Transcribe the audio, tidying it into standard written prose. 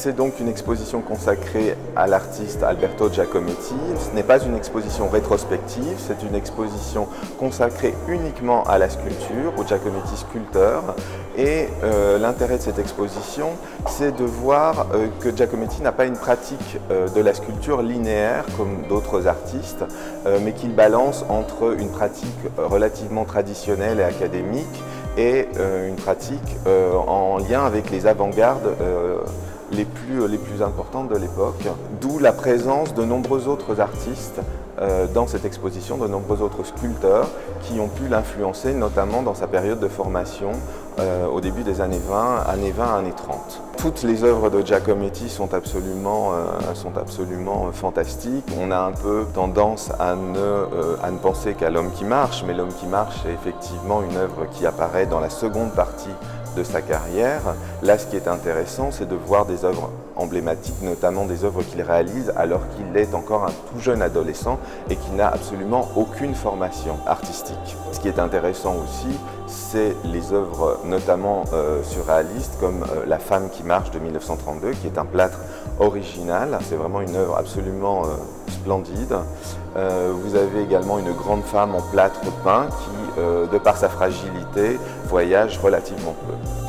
C'est donc une exposition consacrée à l'artiste Alberto Giacometti. Ce n'est pas une exposition rétrospective, c'est une exposition consacrée uniquement à la sculpture, au Giacometti sculpteur. Et l'intérêt de cette exposition, c'est de voir que Giacometti n'a pas une pratique de la sculpture linéaire comme d'autres artistes, mais qu'il balance entre une pratique relativement traditionnelle et académique et une pratique en lien avec les avant-gardes les plus importantes de l'époque, d'où la présence de nombreux autres artistes dans cette exposition, de nombreux autres sculpteurs qui ont pu l'influencer, notamment dans sa période de formation au début des années 20, années 30. Toutes les œuvres de Giacometti sont absolument fantastiques. On a un peu tendance à ne penser qu'à L'Homme qui marche, mais L'Homme qui marche est effectivement une œuvre qui apparaît dans la seconde partie de sa carrière. Là, ce qui est intéressant, c'est de voir des œuvres emblématiques, notamment des œuvres qu'il réalise alors qu'il est encore un tout jeune adolescent et qu'il n'a absolument aucune formation artistique. Ce qui est intéressant aussi, c'est les œuvres notamment surréalistes comme La femme qui marche de 1932, qui est un plâtre original. C'est vraiment une œuvre absolument splendide. Vous avez également une grande femme en plâtre peint qui, de par sa fragilité, voyage relativement peu.